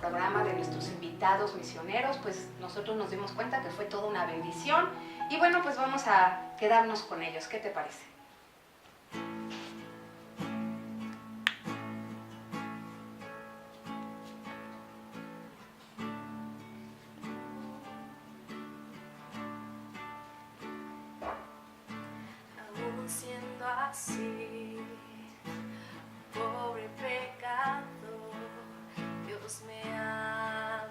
programa, de nuestros invitados misioneros, pues nosotros nos dimos cuenta que fue toda una bendición. Y bueno, pues vamos a quedarnos con ellos. ¿Qué te parece? Aún siendo así, pobre pecador, Dios me ama.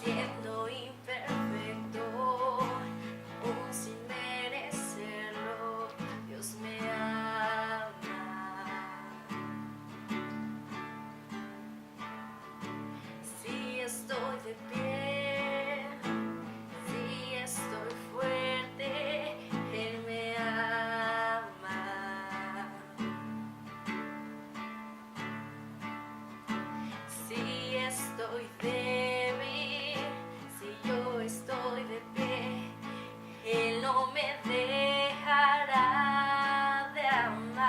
Siendo imperfecto, aún sin merecerlo, Dios me ama. Si estoy de pie, si estoy fuerte, Él me ama. Si estoy débil, si yo estoy de pie, Él no me dejará de amar.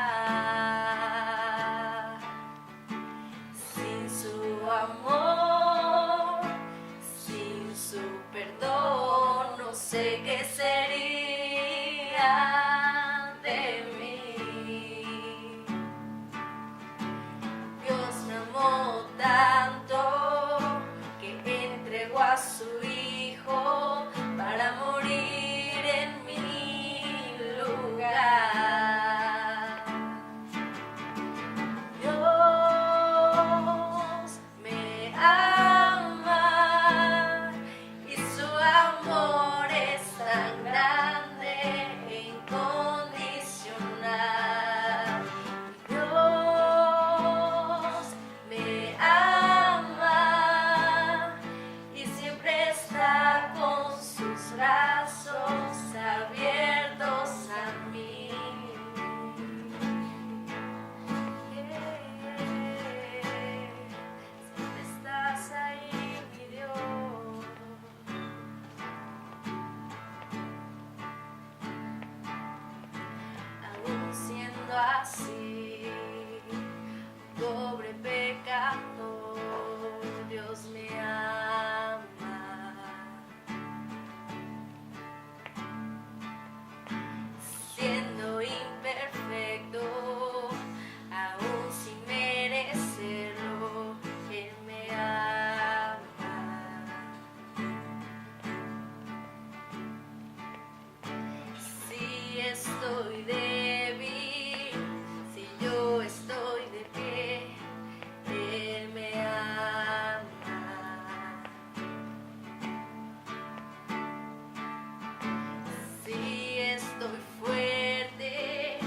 Sin su amor, sin su perdón, no sé qué sería de mí. Dios me amó tanto que entregó a su Hijo para morir en mi lugar. Dios me ama y su amor es tan grande e incondicional. Dios me ama y siempre está con sus brazos abiertos a mí. Siempre estás ahí, mi Dios. Aún siendo así, pobre pecador, Dios me ama. Siendo imperfecto, aún sin merecerlo, Él me ama. Si estoy débil, si yo estoy de pie, Él me ama. Si estoy fuerte,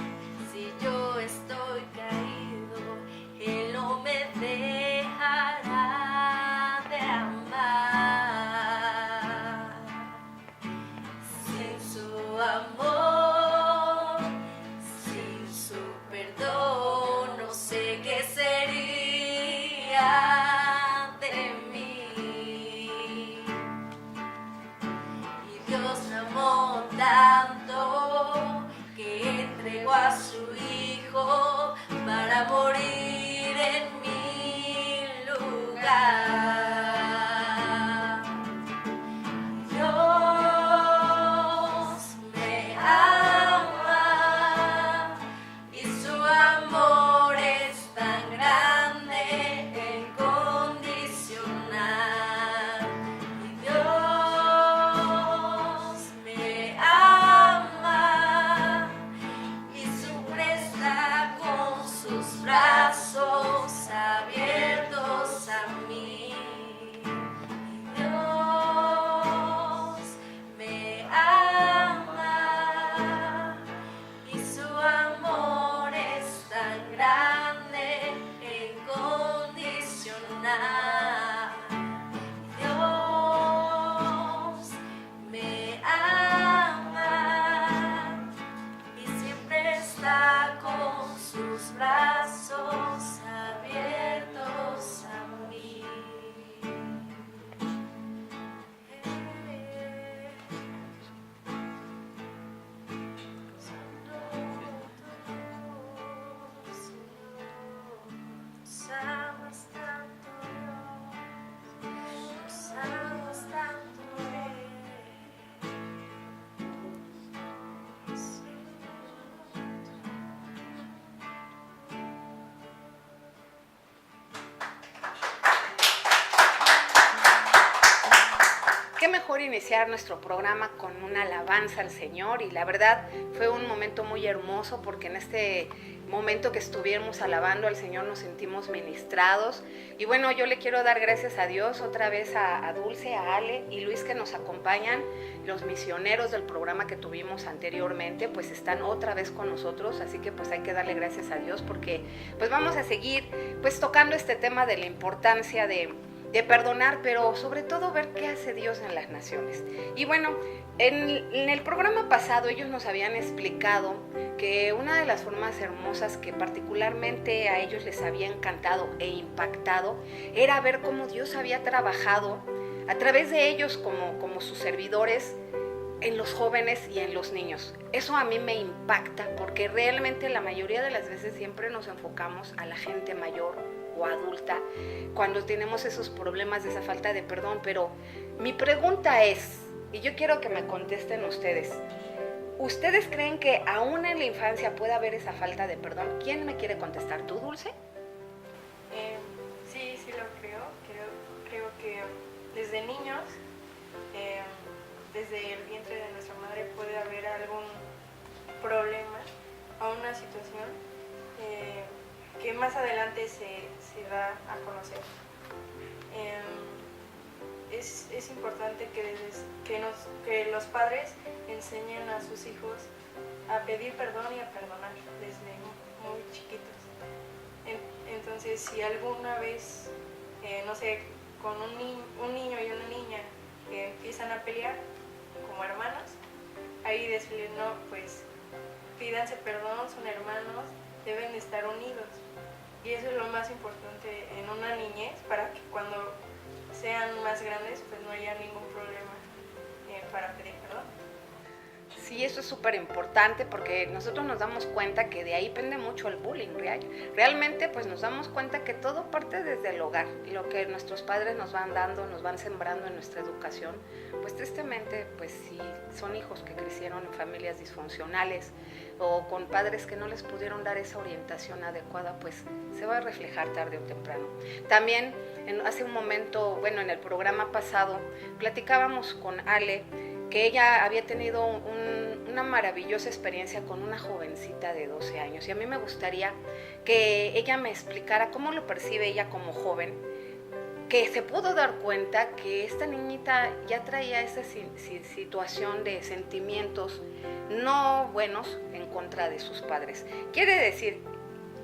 si yo estoy caído, Él no me dejará de amar. Sin su amor, sin su perdón, no sé qué sería de mí. Y Dios me amó tanto que entregó a su Hijo para morir en mi lugar. Dios me ama y su amor es tan grande e incondicional. Y Dios me ama y siempre está con sus brazos abiertos a mí. Dios me ama y su amor es tan grande e incondicional. Dios me ama y siempre está con sus brazos abiertos a mí. qué mejor iniciar nuestro programa con una alabanza al Señor, y la verdad fue un momento muy hermoso porque en este momento que estuvimos alabando al Señor nos sentimos ministrados. Y bueno, yo le quiero dar gracias a Dios otra vez a Dulce, a Ale y Luis que nos acompañan. Los misioneros del programa que tuvimos anteriormente pues están otra vez con nosotros, así que pues hay que darle gracias a Dios porque pues vamos a seguir pues tocando este tema de la importancia de perdonar, pero sobre todo ver qué hace Dios en las naciones. Y bueno, en el programa pasado ellos nos habían explicado que una de las formas hermosas que particularmente a ellos les había encantado e impactado era ver cómo Dios había trabajado a través de ellos como sus servidores en los jóvenes y en los niños. Eso a mí me impacta porque realmente la mayoría de las veces siempre nos enfocamos a la gente mayor o adulta cuando tenemos esos problemas de esa falta de perdón, pero mi pregunta es, y yo quiero que me contesten ustedes, ¿ustedes creen que aún en la infancia puede haber esa falta de perdón? ¿Quién me quiere contestar? ¿Tú, Dulce? Sí lo creo. Creo que desde niños, desde el vientre de nuestra madre puede haber algún problema o una situación que más adelante se da a conocer. Es importante que los padres enseñen a sus hijos a pedir perdón y a perdonar desde muy chiquitos. Entonces, si alguna vez, no sé, con un niño y una niña que empiezan a pelear como hermanos, ahí decirles, no, pues pídanse perdón, son hermanos, deben de estar unidos. Y eso es lo más importante en una niñez, para que cuando sean más grandes pues no haya ningún problema para pedir perdón. Sí, eso es súper importante porque nosotros nos damos cuenta que de ahí pende mucho el bullying. Realmente pues nos damos cuenta que todo parte desde el hogar. Lo que nuestros padres nos van dando, nos van sembrando en nuestra educación, pues tristemente pues si son hijos que crecieron en familias disfuncionales o con padres que no les pudieron dar esa orientación adecuada, pues se va a reflejar tarde o temprano. También hace un momento, bueno, en el programa pasado platicábamos con Ale que ella había tenido una maravillosa experiencia con una jovencita de 12 años. Y a mí me gustaría que ella me explicara cómo lo percibe ella como joven, que se pudo dar cuenta que esta niñita ya traía esa situación de sentimientos no buenos en contra de sus padres. Quiere decir,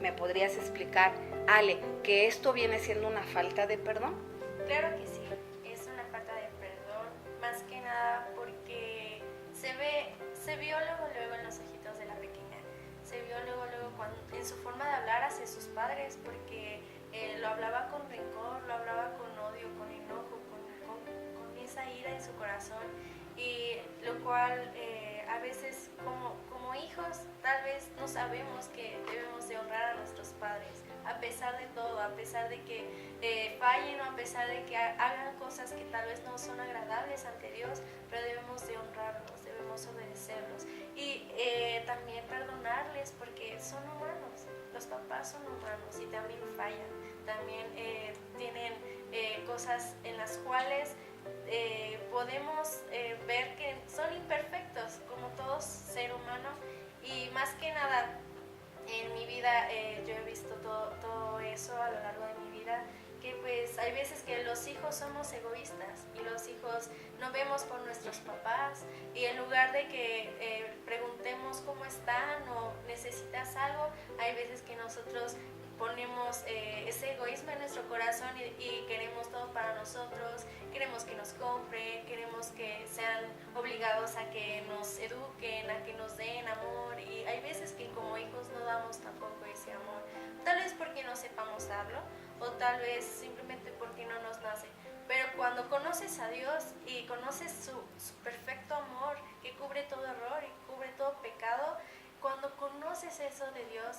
¿me podrías explicar, Ale, que esto viene siendo una falta de perdón? Claro que sí, es una falta de perdón, más que nada porque se vio luego en los ojitos de la pequeña, se vio luego en su forma de hablar hacia sus padres, porque lo hablaba con rencor, lo hablaba con odio, con enojo, con esa ira en su corazón, y lo cual a veces como hijos tal vez no sabemos que debemos de honrar a nuestros padres, a pesar de todo, a pesar de que fallen o a pesar de que hagan cosas que tal vez no son agradables ante Dios, pero debemos de honrarlos, debemos obedecerlos y también perdonarles porque son humanos, los papás son humanos y también fallan, también tienen cosas en las cuales podemos ver que son imperfectos como todo ser humano, y más que nada en mi vida yo he visto todo eso a lo largo de mi vida, que pues hay veces que los hijos somos egoístas y los hijos no vemos por nuestros papás, y en lugar de que preguntemos cómo están o necesitas algo, hay veces que nosotros ponemos ese egoísmo en nuestro corazón y queremos todo para nosotros, queremos que nos compren, queremos que sean obligados a que nos eduquen, a que nos den amor, y hay veces que como hijos no damos tampoco ese amor, tal vez porque no sepamos darlo o tal vez simplemente porque no nos nace. Pero cuando conoces a Dios y conoces su perfecto amor que cubre todo error y cubre todo pecado, cuando conoces eso de Dios,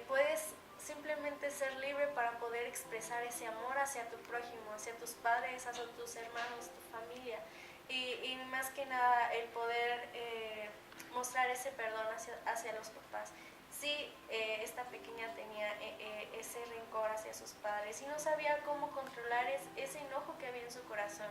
puedes simplemente ser libre para poder expresar ese amor hacia tu prójimo, hacia tus padres, hacia tus hermanos, tu familia, y más que nada el poder mostrar ese perdón hacia los papás. sí, esta pequeña tenía ese rencor hacia sus padres y no sabía cómo controlar ese enojo que había en su corazón.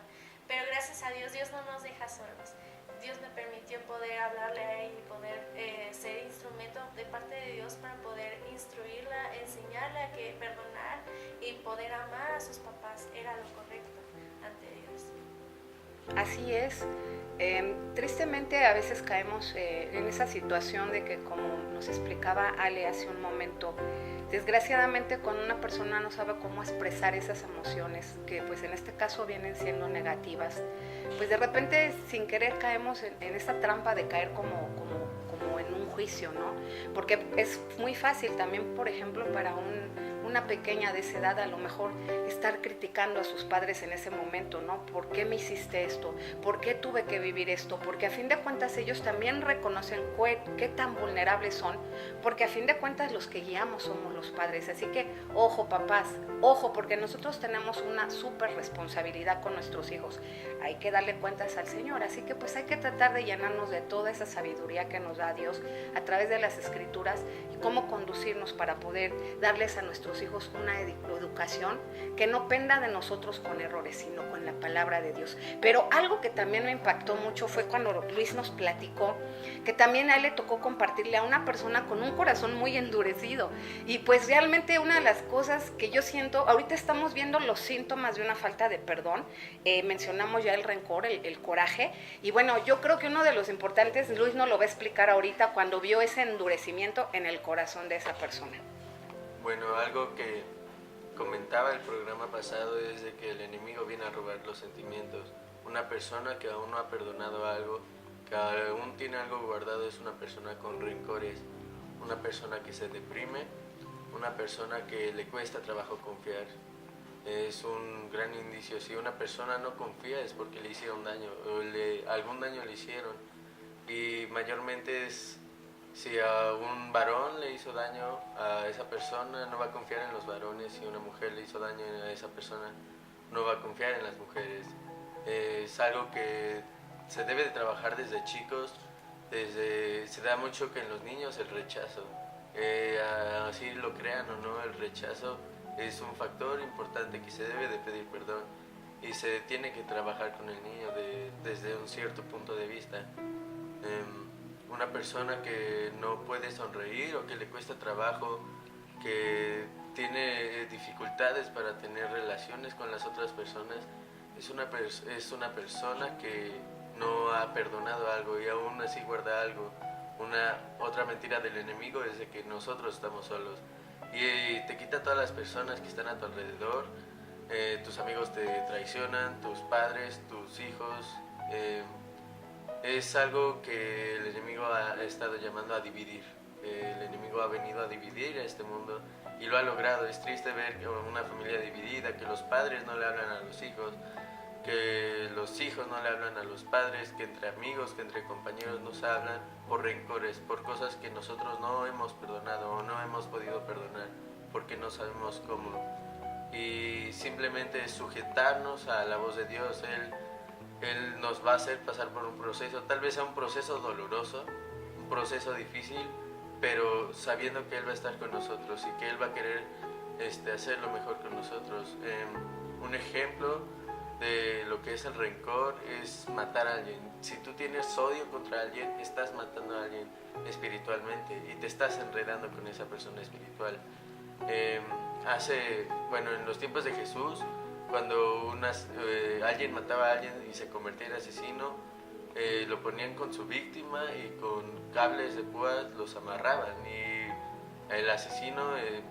Pero gracias a Dios, Dios no nos deja solos. Dios me permitió poder hablarle a ella y poder ser instrumento de parte de Dios para poder instruirla, enseñarle a que perdonar y poder amar a sus papás era lo correcto ante Dios. Así es. Tristemente a veces caemos en esa situación de que, como nos explicaba Ale hace un momento, desgraciadamente cuando una persona no sabe cómo expresar esas emociones, que pues en este caso vienen siendo negativas, pues de repente sin querer caemos en esta trampa de caer como en un juicio, ¿no? Porque es muy fácil también, por ejemplo, para una pequeña de esa edad a lo mejor estar criticando a sus padres en ese momento, ¿no? ¿Por qué me hiciste esto? ¿Por qué tuve que vivir esto? Porque a fin de cuentas ellos también reconocen qué tan vulnerables son, porque a fin de cuentas los que guiamos somos los padres. Así que ojo, papás, ojo, porque nosotros tenemos una súper responsabilidad con nuestros hijos. Hay que darle cuentas al Señor, así que pues hay que tratar de llenarnos de toda esa sabiduría que nos da Dios a través de las Escrituras y cómo conducirnos para poder darles a nuestros hijos una educación que no penda de nosotros con errores, sino con la palabra de Dios. Pero algo que también me impactó mucho fue cuando Luis nos platicó que también a él le tocó compartirle a una persona con un corazón muy endurecido. Y pues realmente una de las cosas que yo siento, ahorita estamos viendo los síntomas de una falta de perdón, mencionamos ya el rencor, el coraje, y bueno, yo creo que uno de los importantes, Luis nos lo va a explicar ahorita, cuando vio ese endurecimiento en el corazón de esa persona. Bueno, algo que comentaba el programa pasado es de que el enemigo viene a robar los sentimientos. Una persona que aún no ha perdonado algo, que aún tiene algo guardado, es una persona con rencores, una persona que se deprime, una persona que le cuesta trabajo confiar. Es un gran indicio. Si una persona no confía es porque le hicieron daño, o algún daño le hicieron. Y mayormente es si a un varón le hizo daño a esa persona, no va a confiar en los varones. Si una mujer le hizo daño a esa persona, no va a confiar en las mujeres. Es algo que se debe de trabajar desde chicos. Se da mucho que en los niños el rechazo, así lo crean o no, el rechazo es un factor importante que se debe de pedir perdón y se tiene que trabajar con el niño desde un cierto punto de vista. Una persona que no puede sonreír o que le cuesta trabajo, que tiene dificultades para tener relaciones con las otras personas, es una persona que no ha perdonado algo y aún así guarda algo. Otra mentira del enemigo es de que nosotros estamos solos y te quita todas las personas que están a tu alrededor. Tus amigos te traicionan, tus padres, tus hijos. Es algo que el enemigo ha estado llamando a dividir. El enemigo ha venido a dividir a este mundo y lo ha logrado. Es triste ver una familia dividida, que los padres no le hablan a los hijos, que los hijos no le hablan a los padres, que entre amigos, que entre compañeros no se hablan por rencores, por cosas que nosotros no hemos perdonado o no hemos podido perdonar porque no sabemos cómo. Y simplemente sujetarnos a la voz de Dios. Él nos va a hacer pasar por un proceso, tal vez sea un proceso doloroso, un proceso difícil, pero sabiendo que Él va a estar con nosotros y que Él va a querer hacer lo mejor con nosotros. Un ejemplo de lo que es el rencor es matar a alguien. Si tú tienes odio contra alguien, estás matando a alguien espiritualmente y te estás enredando con esa persona espiritual. En los tiempos de Jesús, cuando alguien mataba a alguien y se convertía en asesino, lo ponían con su víctima y con cables de púas los amarraban, y el asesino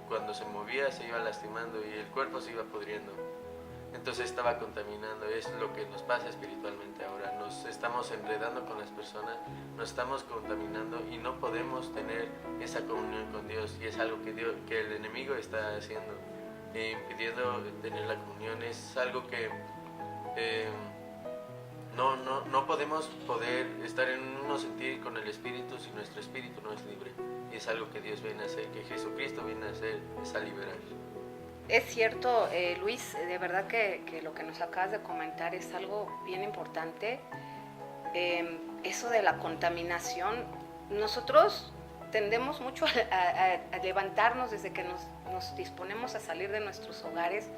cuando se movía se iba lastimando y el cuerpo se iba pudriendo. Entonces estaba contaminando. Es lo que nos pasa espiritualmente ahora. Nos estamos enredando con las personas, nos estamos contaminando y no podemos tener esa comunión con Dios, y es algo que el enemigo está haciendo, impidiendo tener la comunión. Es algo que no podemos estar en un mismo sentir con el Espíritu si nuestro espíritu no es libre, y es algo que Dios viene a hacer, que Jesucristo viene a hacer, es a liberar. Es cierto, Luis, de verdad que lo que nos acabas de comentar es algo bien importante. Eso de la contaminación, nosotros tendemos mucho a levantarnos desde que nos disponemos a salir de nuestros hogares,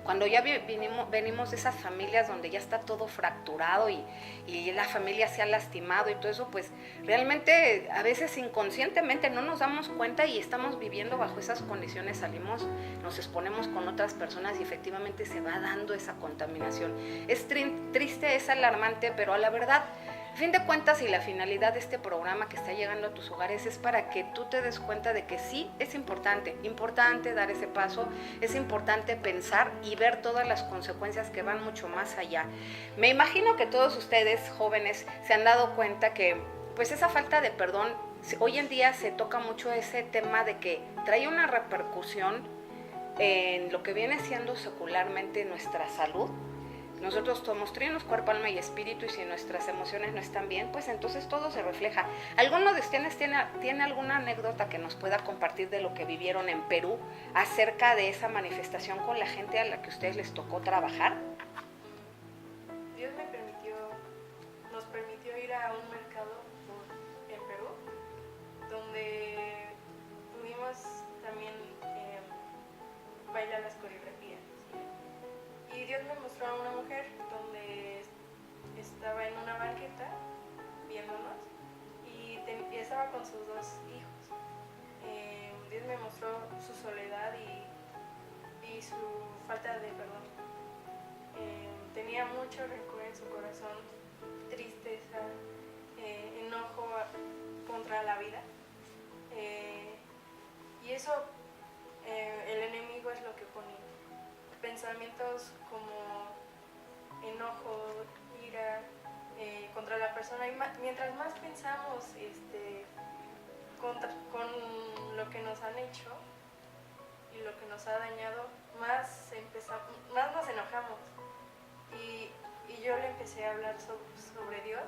cuando ya venimos de esas familias donde ya está todo fracturado y la familia se ha lastimado y todo eso, pues realmente a veces inconscientemente no nos damos cuenta y estamos viviendo bajo esas condiciones, salimos, nos exponemos con otras personas y efectivamente se va dando esa contaminación. Es triste, es alarmante, pero a la verdad, a fin de cuentas, y la finalidad de este programa que está llegando a tus hogares es para que tú te des cuenta de que sí, es importante dar ese paso, es importante pensar y ver todas las consecuencias que van mucho más allá. Me imagino que todos ustedes, jóvenes, se han dado cuenta que pues esa falta de perdón, hoy en día se toca mucho ese tema de que trae una repercusión en lo que viene siendo secularmente nuestra salud. Nosotros somos trinos, cuerpo, alma y espíritu, y si nuestras emociones no están bien, pues entonces todo se refleja. ¿Alguno de ustedes tiene alguna anécdota que nos pueda compartir de lo que vivieron en Perú acerca de esa manifestación con la gente a la que a ustedes les tocó trabajar? Dios nos permitió ir a un mercado en Perú, donde pudimos también bailar las coreografías. Y Dios me mostró a una mujer donde estaba en una banqueta viéndonos y estaba con sus dos hijos. Dios me mostró su soledad y su falta de perdón. Tenía mucho rencor en su corazón, tristeza, enojo contra la vida. Y eso el enemigo es lo que pone. Pensamientos como enojo, ira contra la persona, y mientras más pensamos con lo que nos han hecho y lo que nos ha dañado, más nos enojamos. Y yo le empecé a hablar sobre Dios,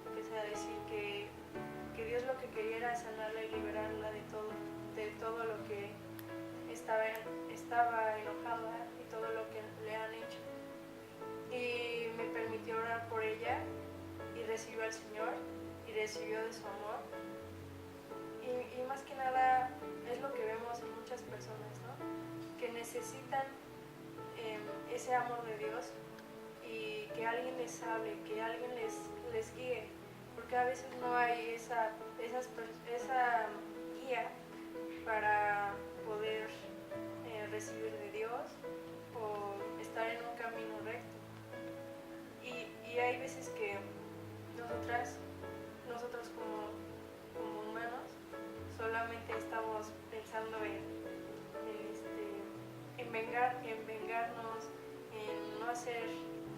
empecé a decir que Dios lo que quería era sanarla y liberarla de todo lo que estaba enojada y todo lo que le han hecho. Y me permitió orar por ella y recibió al Señor y recibió de su amor. Y más que nada es lo que vemos en muchas personas, ¿no? Que necesitan ese amor de Dios y que alguien les hable, que alguien les guíe, porque a veces no hay esa guía para poder recibir de Dios o estar en un camino recto. Y hay veces que nosotros como humanos solamente estamos pensando en vengarnos, en no hacer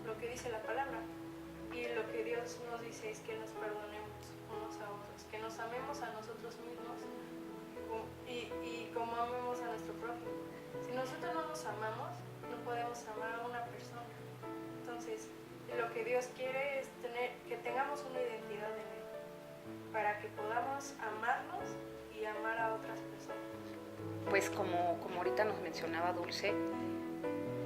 lo que dice la palabra. Y lo que Dios nos dice es que nos perdonemos unos a otros, que nos amemos a nosotros mismos y como amemos a nuestro prójimo. Si nosotros no nos amamos, no podemos amar a una persona. Entonces, lo que Dios quiere es que tengamos una identidad en Él, para que podamos amarnos y amar a otras personas. Pues como ahorita nos mencionaba Dulce,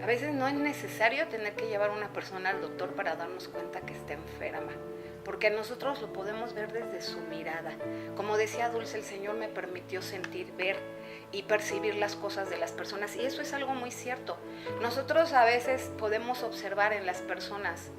a veces no es necesario tener que llevar a una persona al doctor para darnos cuenta que está enferma, porque nosotros lo podemos ver desde su mirada. Como decía Dulce, el Señor me permitió sentir, ver y percibir las cosas de las personas, y eso es algo muy cierto. Nosotros a veces podemos observar en las personas,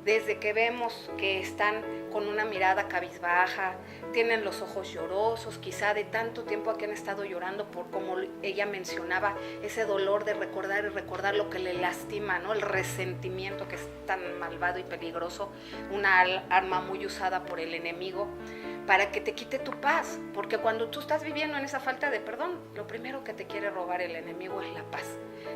desde que vemos que están con una mirada cabizbaja, tienen los ojos llorosos, quizá de tanto tiempo que han estado llorando por, como ella mencionaba, ese dolor de recordar y recordar lo que le lastima, ¿no? El resentimiento, que es tan malvado y peligroso, una arma muy usada por el enemigo para que te quite tu paz, porque cuando tú estás viviendo en esa falta de perdón, lo primero que te quiere robar el enemigo es la paz.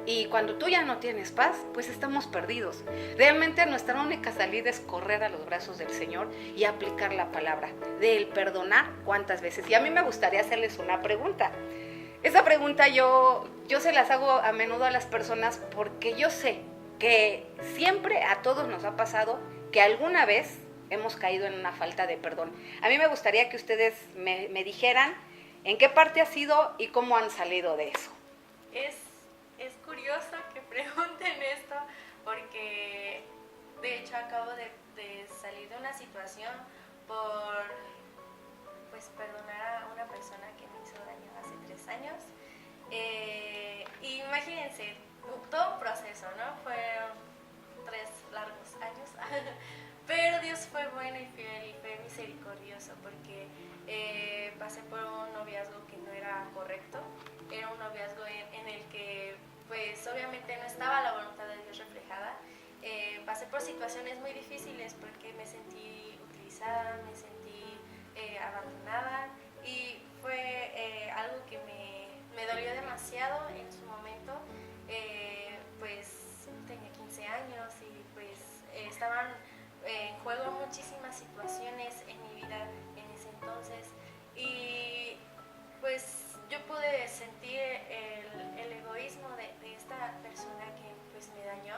Y cuando tú ya no tienes paz, pues estamos perdidos. Realmente nuestra única salida es correr a los brazos del Señor y aplicar la palabra del perdonar. ¿Cuántas veces? Y a mí me gustaría hacerles una pregunta. Esa pregunta yo se las hago a menudo a las personas, porque yo sé que siempre a todos nos ha pasado que alguna vez hemos caído en una falta de perdón. A mí me gustaría que ustedes me dijeran en qué parte ha sido y cómo han salido de eso. Es curioso que pregunten esto, porque de hecho acabo de salir de una situación por perdonar a una persona años. Y imagínense, todo un proceso, ¿no? Fueron 3 largos años. Pero Dios fue bueno y fiel y fue misericordioso porque pasé por un noviazgo que no era correcto. Era un noviazgo en el que pues obviamente no estaba la voluntad de Dios reflejada. Pasé por situaciones muy difíciles porque me sentí utilizada, me sentí abandonada y fue algo que me dolió demasiado en su momento. Pues tenía 15 años y pues estaban en juego muchísimas situaciones en mi vida en ese entonces y pues yo pude sentir el egoísmo de esta persona que pues me dañó,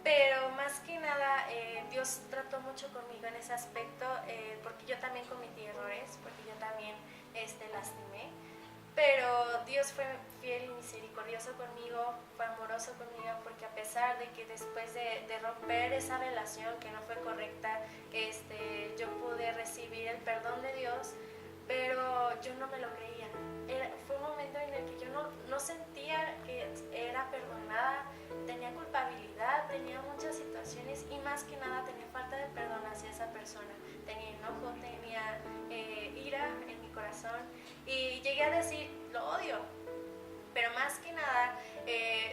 pero más que nada Dios trató mucho conmigo en ese aspecto porque yo también cometí errores, porque yo también lastimé. Pero Dios fue fiel y misericordioso conmigo, fue amoroso conmigo, porque a pesar de que después de romper esa relación que no fue correcta, yo pude recibir el perdón de Dios, pero yo no me lo creía. Fue un momento en el que yo no sentía que era perdonada, tenía culpabilidad, tenía muchas situaciones y más que nada tenía falta de perdón hacia esa persona. Tenía enojo, tenía ira en mi corazón y llegué a decir, lo odio. Pero más que nada,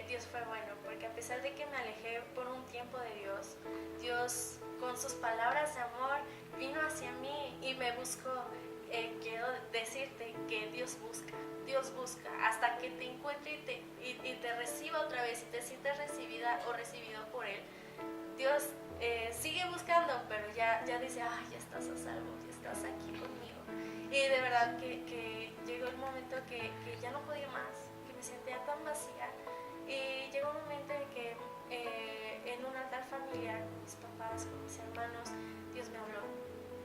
Dios fue bueno, porque a pesar de que me alejé por un tiempo de Dios, Dios con sus palabras de amor vino hacia mí y me buscó. Quiero decirte que Dios busca hasta que te encuentre y te reciba otra vez y te sientes recibida o recibido por Él. Dios sigue buscando, pero ya dice, ay, ya estás a salvo, ya estás aquí conmigo. Y de verdad que llegó el momento que ya no podía más, que me sentía tan vacía. Y llegó un momento en que en un altar familiar con mis papás, con mis hermanos, Dios me habló.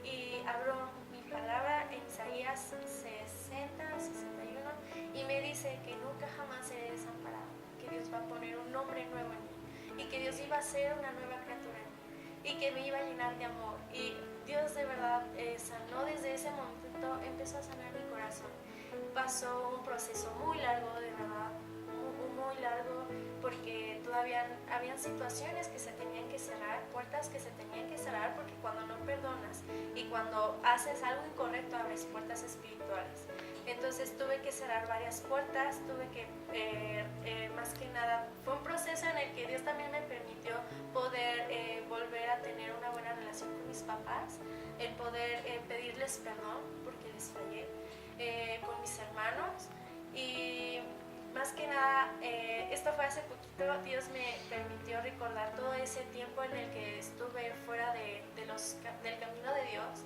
Y habló mi palabra en Isaías 60-61 y me dice que nunca jamás seré desamparado, que Dios va a poner un nombre nuevo en mí y que Dios iba a ser una nueva criatura en mí y que me iba a llenar de amor. Y Dios de verdad sanó desde ese momento, empezó a sanar mi corazón. Pasó un proceso muy largo, de verdad, muy largo, porque todavía habían situaciones que se tenían que cerrar, puertas que se tenían que cerrar, porque cuando no perdonas y cuando haces algo incorrecto abres puertas espirituales. Entonces tuve que cerrar varias puertas, tuve que, más que nada, fue un proceso en el que Dios también me permitió poder volver a tener una buena relación con mis papás, el poder pedirles perdón porque les fallé, con mis hermanos y más que nada, esto fue hace poquito. Dios me permitió recordar todo ese tiempo en el que estuve fuera del camino de Dios,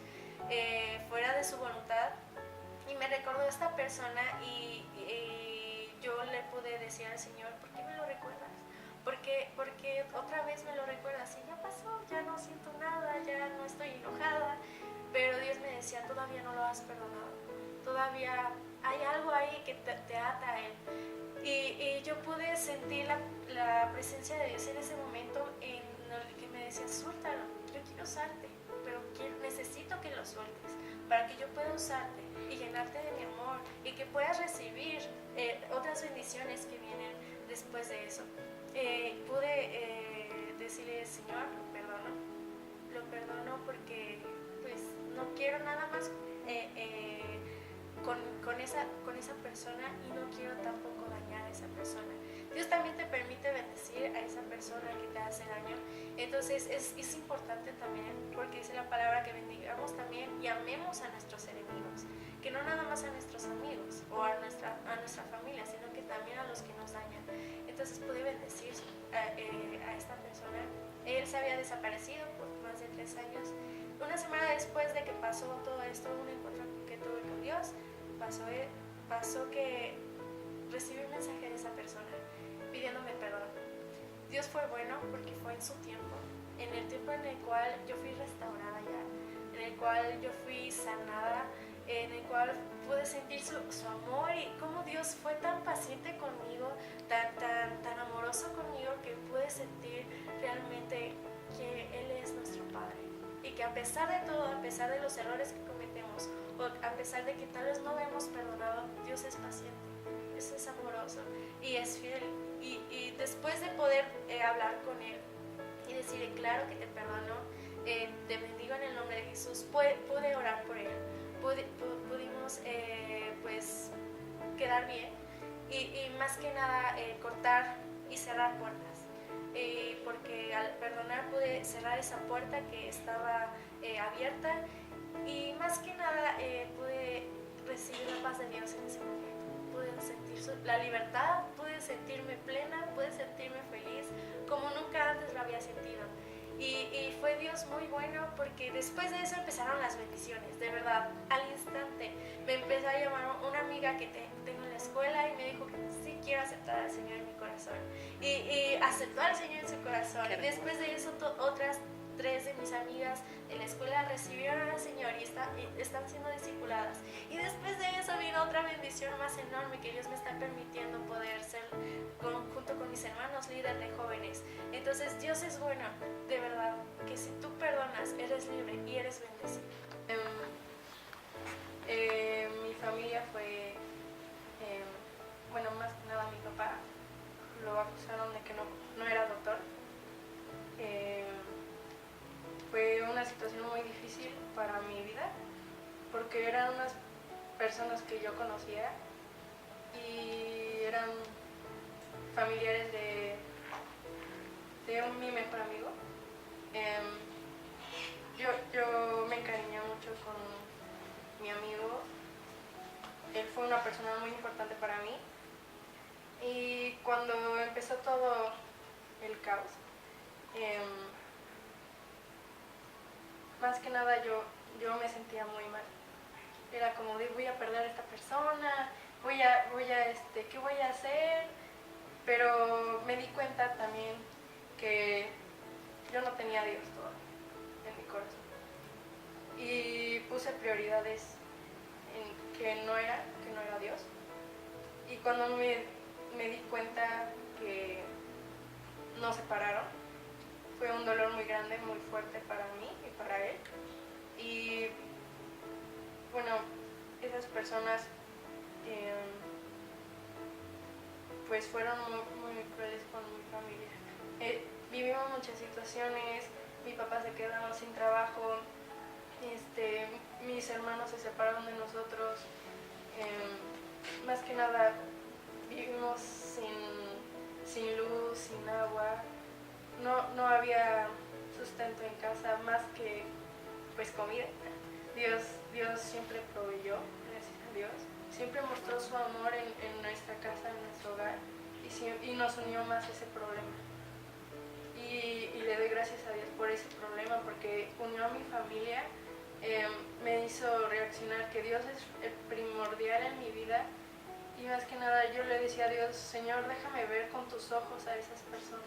fuera de su voluntad, y me recordó esta persona y yo le pude decir al Señor, ¿por qué me lo recuerdas? Porque otra vez me lo recuerdas y ya pasó, ya no siento nada, ya no estoy enojada, pero Dios me decía, todavía no lo has perdonado, todavía hay algo ahí que te ata a Él. Y yo pude sentir la presencia de Dios en ese momento en el que me decía, suéltalo, yo quiero usarte, pero necesito que lo sueltes para que yo pueda usarte y llenarte de mi amor y que puedas recibir otras bendiciones que vienen después de eso. Pude decirle, Señor, lo perdono porque pues no quiero nada más con esa persona y no quiero tampoco dañar a esa persona. Dios también te permite bendecir a esa persona que te hace daño. Entonces es importante también, porque dice la palabra, que bendigamos también y amemos a nuestros enemigos, que no nada más a nuestros amigos o a nuestra familia, sino que también a los que nos dañan. Entonces pude bendecir a esta persona. Él se había desaparecido por más de 3 años. Una semana después de que pasó todo esto, un encuentro que tuve con Dios, pasó que recibí un mensaje de esa persona pidiéndome perdón. Dios fue bueno porque fue en su tiempo, en el tiempo en el cual yo fui restaurada ya, en el cual yo fui sanada, en el cual pude sentir su amor y cómo Dios fue tan paciente conmigo, tan amoroso conmigo, que pude sentir realmente que Él es nuestro Padre y que a pesar de todo, a pesar de los errores que cometemos a pesar de que tal vez no hemos perdonado, Dios es paciente, Dios es amoroso y es fiel. Y después de poder hablar con Él y decirle, claro que te perdono, te bendigo en el nombre de Jesús, pude orar por Él, pudimos pues quedar bien y más que nada cortar y cerrar puertas. Porque al perdonar pude cerrar esa puerta que estaba abierta y más que nada pude recibir la paz de Dios en ese momento. Pude sentir la libertad, pude sentirme plena, pude sentirme feliz como nunca antes lo había sentido. Y fue Dios muy bueno porque después de eso empezaron las bendiciones, de verdad, al instante. Me empezó a llamar una amiga que tengo en la escuela y me dijo que sí quiero aceptar al Señor en mi corazón. Y aceptó al Señor en su corazón. Y después de eso otras 3 de mis amigas de la escuela recibieron al Señor y están siendo discipuladas. Y después de eso vino otra bendición más enorme que Dios me está permitiendo poder ser junto con mis hermanos líderes de jóvenes. Entonces Dios es bueno, de verdad, que si tú perdonas, eres libre y eres bendecido. Mi familia fue, bueno, más que nada mi papá, lo acusaron de que no era doctor. Fue una situación muy difícil para mi vida porque eran unas personas que yo conocía y eran familiares de mi mejor amigo. Yo me encariñé mucho con mi amigo. Él fue una persona muy importante para mí y cuando empezó todo el caos, más que nada yo me sentía muy mal. Era como de voy a perder a esta persona, ¿qué voy a hacer? Pero me di cuenta también que yo no tenía a Dios todavía en mi corazón. Y puse prioridades en que no era Dios. Y cuando me di cuenta que nos separaron, fue un dolor muy grande, muy fuerte para mí y para él. Y bueno, esas personas pues fueron muy crueles con mi familia. Vivimos muchas situaciones, mi papá se quedó sin trabajo, mis hermanos se separaron de nosotros, más que nada vivimos sin luz, sin agua. No había sustento en casa más que pues comida. Dios siempre proveyó, gracias a Dios. Siempre mostró su amor en nuestra casa, en nuestro hogar y nos unió más ese problema. Y le doy gracias a Dios por ese problema porque unió a mi familia, me hizo reaccionar que Dios es el primordial en mi vida y más que nada yo le decía a Dios, Señor, déjame ver con tus ojos a esas personas.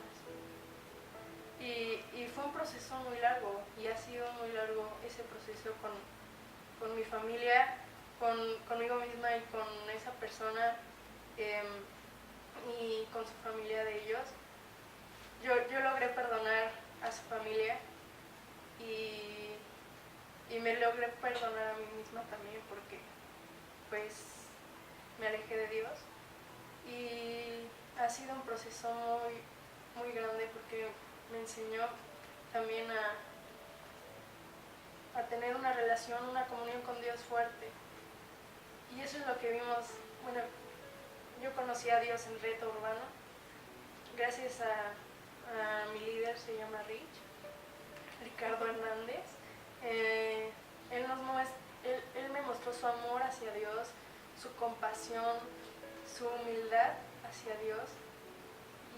Y fue un proceso muy largo y ha sido muy largo ese proceso con mi familia, conmigo misma y con esa persona y con su familia de ellos. Yo logré perdonar a su familia y me logré perdonar a mí misma también porque pues me alejé de Dios y ha sido un proceso muy grande porque me enseñó también a tener una relación, una comunión con Dios fuerte. Y eso es lo que vimos. Bueno, yo conocí a Dios en Reto Urbano, gracias a mi líder, se llama Ricardo Hernández. Él me mostró su amor hacia Dios, su compasión, su humildad hacia Dios.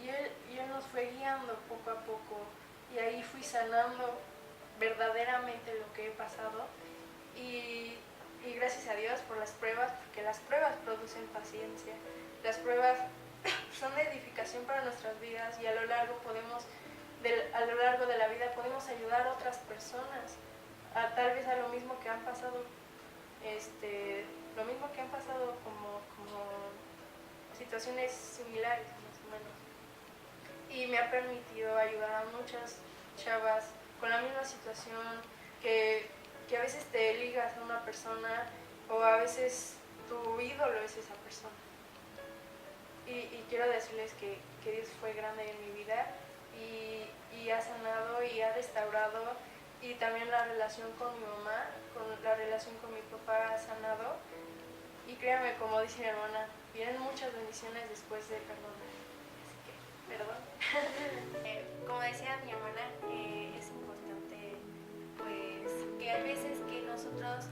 Y él nos fue guiando poco a poco y ahí fui sanando verdaderamente lo que he pasado y gracias a Dios por las pruebas, porque las pruebas producen paciencia, las pruebas son de edificación para nuestras vidas y a lo largo de la vida podemos ayudar a otras personas tal vez a lo mismo que han pasado, como situaciones similares más o menos. Y me ha permitido ayudar a muchas chavas con la misma situación, que a veces te ligas a una persona o a veces tu ídolo es esa persona. Y quiero decirles que Dios fue grande en mi vida y ha sanado y ha restaurado, y también la relación con mi mamá, con la relación con mi papá ha sanado. Y créanme, como dice mi hermana, vienen muchas bendiciones después de perdonar. Así que, perdón. Como decía mi hermana, es importante pues que hay veces que nosotros,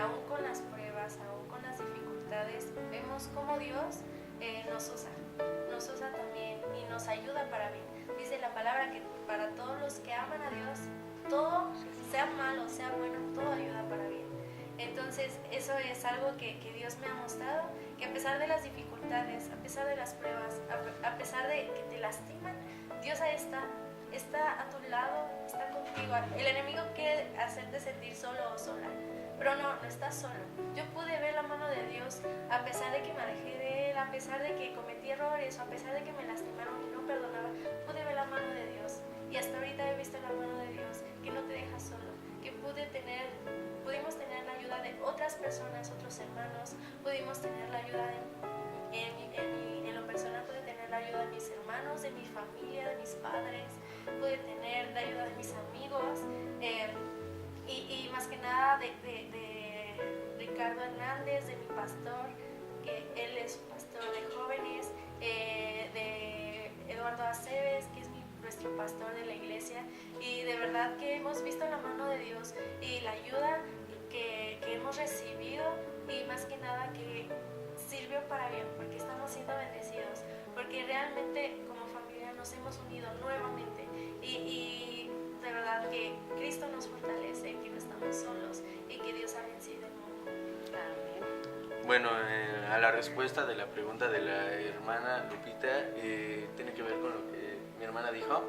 aún con las pruebas, aún con las dificultades, vemos cómo Dios nos usa también y nos ayuda para bien. Dice la palabra que para todos los que aman a Dios, todo, sea malo, sea bueno, todo ayuda para bien. Entonces eso es algo que Dios me ha mostrado, que a pesar de las dificultades, a pesar de las pruebas, a pesar de que te lastiman, Dios ahí está a tu lado, está contigo. El enemigo quiere hacerte sentir solo o sola, pero no estás solo. Yo pude ver la mano de Dios a pesar de que me alejé de Él, a pesar de que cometí errores, o a pesar de que me lastimaron y no perdonaba, pude ver la mano de Dios. Y hasta ahorita he visto la mano de Dios, que no te deja solo, que pudimos tener la ayuda de otras personas, otros hermanos, pudimos tener la ayuda en lo personal, pude tener la ayuda de mis hermanos, de mi familia, de mis padres, pude tener la ayuda de mis amigos, y más que nada de Ricardo Hernández, de mi pastor, que él es un pastor de jóvenes, de Eduardo Aceves, que es nuestro pastor de la iglesia, y de verdad que hemos visto la mano de Dios y la ayuda que hemos recibido, y más que nada que sirvió para bien, porque estamos siendo bendecidos, porque realmente como familia nos hemos unido nuevamente, y de verdad que Cristo nos fortalece, que no estamos solos y que Dios ha vencido el mundo. Amén. Bueno, a la respuesta de la pregunta de la hermana Lupita, tiene que ver con lo que mi hermana dijo.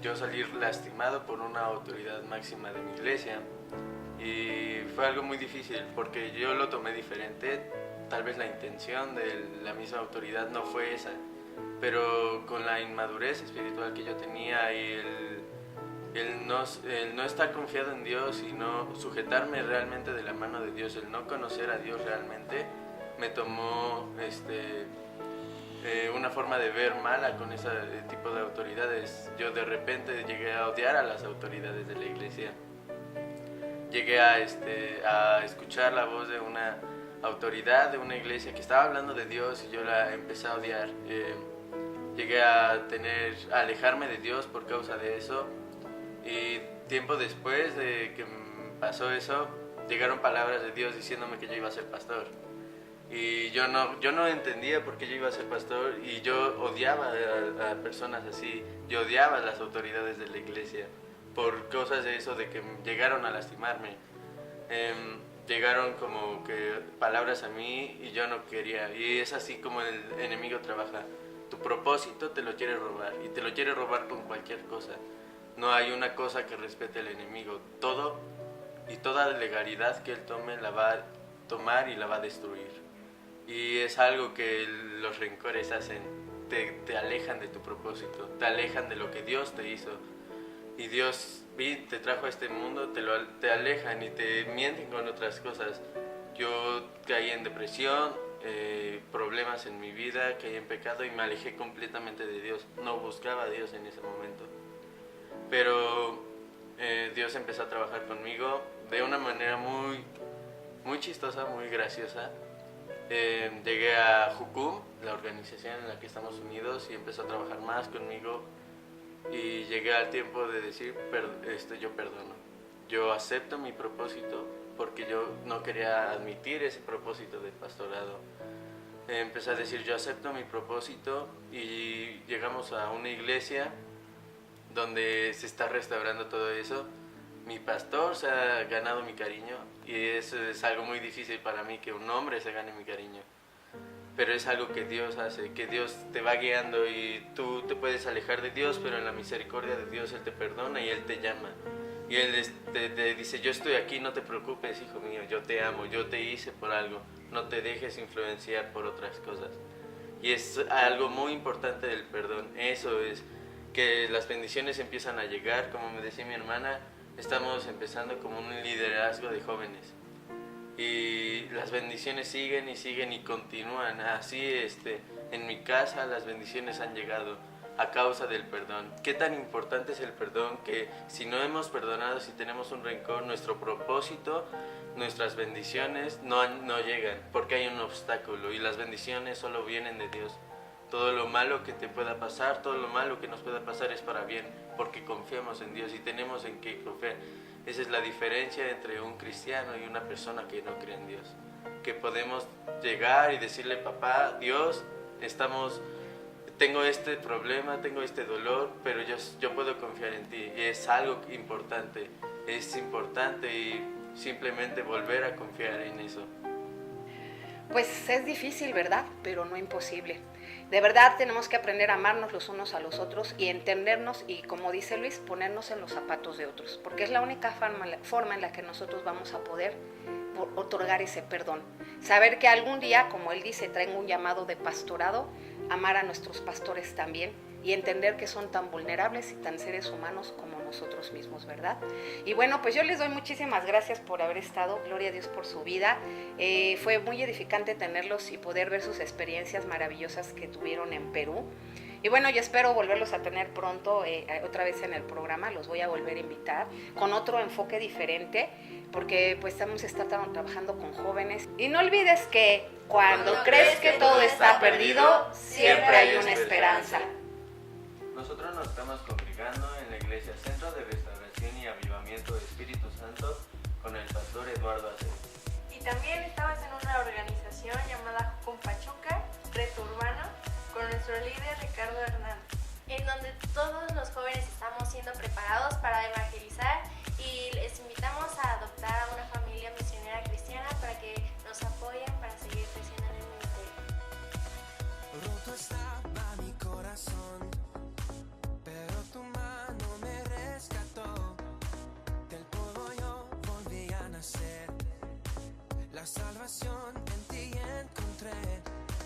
Yo salí lastimado por una autoridad máxima de mi iglesia, y fue algo muy difícil porque yo lo tomé diferente. Tal vez la intención de la misma autoridad no fue esa, pero con la inmadurez espiritual que yo tenía y el no estar confiado en Dios y no sujetarme realmente de la mano de Dios, el no conocer a Dios realmente, me tomó una forma de ver mala con ese tipo de autoridades. Yo de repente llegué a odiar a las autoridades de la iglesia. Llegué a escuchar la voz de una autoridad de una iglesia que estaba hablando de Dios y yo la empecé a odiar. Llegué a alejarme de Dios por causa de eso, y tiempo después de que pasó eso, llegaron palabras de Dios diciéndome que yo iba a ser pastor. Y yo no entendía por qué yo iba a ser pastor, y yo odiaba a personas así. Yo odiaba a las autoridades de la iglesia por cosas de eso, de que llegaron a lastimarme. Llegaron como que palabras a mí y yo no quería, y es así como el enemigo trabaja. Tu propósito te lo quiere robar, y te lo quiere robar con cualquier cosa. No hay una cosa que respete al enemigo. Todo y toda legalidad que él tome la va a tomar y la va a destruir. Y es algo que los rencores hacen. Te alejan de tu propósito, te alejan de lo que Dios te hizo. Y Dios te trajo a este mundo, te alejan y te mienten con otras cosas. Yo caí en depresión, problemas en mi vida, caí en pecado y me alejé completamente de Dios. No buscaba a Dios en ese momento. Pero Dios empezó a trabajar conmigo de una manera muy, muy chistosa, muy graciosa. Llegué a Jucum, la organización en la que estamos unidos, y empezó a trabajar más conmigo. Y llegué al tiempo de decir, yo perdono. Yo acepto mi propósito, porque yo no quería admitir ese propósito del pastorado. Empecé a decir, yo acepto mi propósito, y llegamos a una iglesia donde se está restaurando todo eso. Mi pastor se ha ganado mi cariño, y eso es algo muy difícil para mí, que un hombre se gane mi cariño. Pero es algo que Dios hace, que Dios te va guiando, y tú te puedes alejar de Dios, pero en la misericordia de Dios Él te perdona y Él te llama. Y Él te dice, yo estoy aquí, no te preocupes, hijo mío, yo te amo, yo te hice por algo, no te dejes influenciar por otras cosas. Y es algo muy importante del perdón, eso es, que las bendiciones empiezan a llegar. Como me decía mi hermana, estamos empezando como un liderazgo de jóvenes. y las bendiciones siguen y siguen y continúan. Así en mi casa las bendiciones han llegado a causa del perdón. Qué tan importante es el perdón, que si no hemos perdonado, si tenemos un rencor, nuestro propósito, nuestras bendiciones no llegan, porque hay un obstáculo, y las bendiciones solo vienen de Dios. Todo lo malo que te pueda pasar, todo lo malo que nos pueda pasar es para bien, porque confiamos en Dios y tenemos en qué confiar. Esa es la diferencia entre un cristiano y una persona que no cree en Dios. Que podemos llegar y decirle: papá, Dios, tengo este problema, tengo este dolor, pero yo puedo confiar en ti. Y es algo importante, y simplemente volver a confiar en eso. Pues es difícil, ¿verdad? Pero no imposible. De verdad tenemos que aprender a amarnos los unos a los otros y entendernos y, como dice Luis, ponernos en los zapatos de otros, porque es la única forma en la que nosotros vamos a poder otorgar ese perdón. Saber que algún día, como él dice, traigo un llamado de pastorado, amar a nuestros pastores también y entender que son tan vulnerables y tan seres humanos como nosotros mismos, ¿verdad? Y bueno, pues yo les doy muchísimas gracias por haber estado, gloria a Dios por su vida. Fue muy edificante tenerlos y poder ver sus experiencias maravillosas que tuvieron en Perú. Y bueno, yo espero volverlos a tener pronto otra vez en el programa. Los voy a volver a invitar con otro enfoque diferente, porque pues vamos a estar trabajando con jóvenes. Y no olvides que cuando crees que todo está perdido, siempre hay una esperanza. Nosotros nos estamos congregando en la Iglesia Centro de Restauración y Avivamiento del Espíritu Santo con el pastor Eduardo Aceves. Y también estabas en una organización